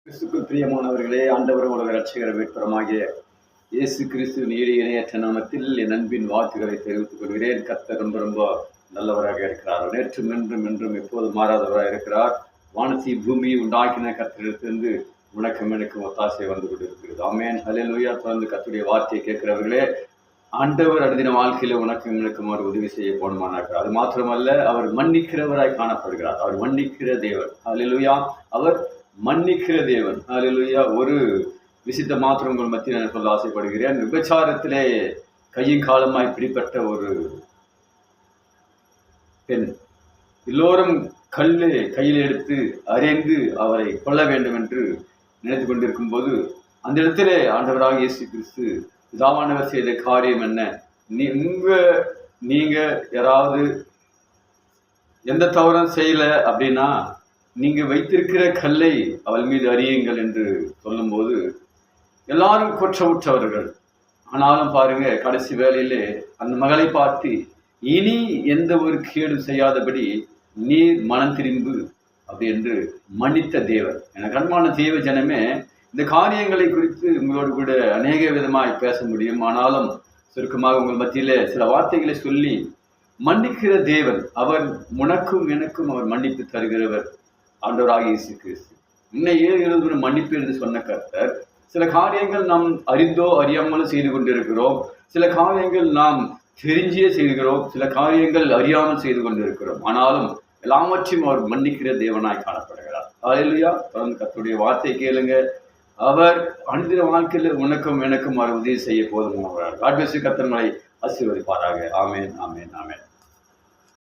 கிறிஸ்துக்குள் பிரியமானவர்களே, ஆண்டவரும் உலக இரட்சகர மீட்பருமாகிய இயேசு கிறிஸ்து நீர் இணையற்ற நாமத்தில் என் அன்பின் வாக்குகளை தெரிவித்துக் கொள்கிறேன். கர்த்தர் ரொம்ப ரொம்ப நல்லவராக இருக்கிறார். நேற்றும் என்றும் எப்போது மாறாதவராக இருக்கிறார். வானத்தை பூமியை உண்டாக்கின கர்த்தரிடத்திலிருந்து உனக்கும் எனக்கும் ஒத்தாசை வந்து கொண்டிருக்கிறது. ஆமென், ஹல்லேலூயா. தொடர்ந்து கர்த்தருடைய வார்த்தையை கேட்கிறவர்களே, ஆண்டவர் அனுதின வாழ்க்கையில உனக்கும் எனக்கும் அவர் உதவி செய்ய போனமானார். அது மாத்திரமல்ல, அவர் மன்னிக்கிறவராய் காணப்படுகிறார். அவர் மன்னிக்கிற தேவன். ஹல்லேலூயா. அவர் மன்னிக்கிற தேவன். ஹல்லேலூயா. ஒரு விஷயத்தை மாத்திரம் உங்கள் மத்தியில் நான் சொல்ல ஆசைப்படுகிறேன். விபச்சாரத்திலே கையும் காலமாய் பிடிப்பட்ட ஒரு பெண் எல்லோரும் கல்லு கையில் எடுத்து அறைந்து அவரை கொல்ல வேண்டும் என்று நினைத்து கொண்டிருக்கும் போது அந்த இடத்திலே ஆண்டவராக இயேசு கிறிஸ்து பிதாவானவர் செய்த காரியம் என்ன? நீங்க யாராவது எந்த தவறும் செய்யல அப்படின்னா நீங்க வைத்திருக்கிற கல்லை அவள் மீது அறியுங்கள் என்று சொல்லும்போது எல்லாரும் குற்றமுற்றவர்கள். ஆனாலும் பாருங்க, கடைசி வேளையிலே அந்த மகளை பார்த்து, இனி எந்த ஒரு கேடும் செய்யாதபடி நீர் மனம் திரும்பு அப்படி என்று மன்னித்த தேவன். எனக்கு அன்பான தேவ ஜனமே, இந்த காரியங்களை குறித்து உங்களோடு கூட அநேக விதமாய் பேச முடியும். ஆனாலும் சுருக்கமாக உங்கள் மத்தியிலே சில வார்த்தைகளை சொல்லி, மன்னிக்கிற தேவன், அவர் உனக்கும் எனக்கும் அவர் மன்னிப்பு தருகிறவர். ஆண்டவராக இயேசு கிறிஸ்து இன்னும் 7 மன்னிப்பு என்று சொன்ன கர்த்தர், சில காரியங்கள் நாம் அறிந்தோ அறியாமலும் செய்து கொண்டிருக்கிறோம். சில காரியங்கள் நாம் தெரிஞ்சே செய்கிறோம். சில காரியங்கள் அறியாமல் செய்து கொண்டிருக்கிறோம். ஆனாலும் எல்லாவற்றையும் அவர் மன்னிக்கிற தேவனாய் காணப்படுகிறார். ஹல்லேலூயா. தொடர்ந்து கர்த்தருடைய வார்த்தை கேளுங்க. அவர் அனுதின வாழ்க்கையில் உனக்கும் எனக்கும் அவர் உதவி செய்ய போதுமானவரார். கர்த்தர் உங்களை ஆசீர்வதிப்பாராக. ஆமென், ஆமென், ஆமென்.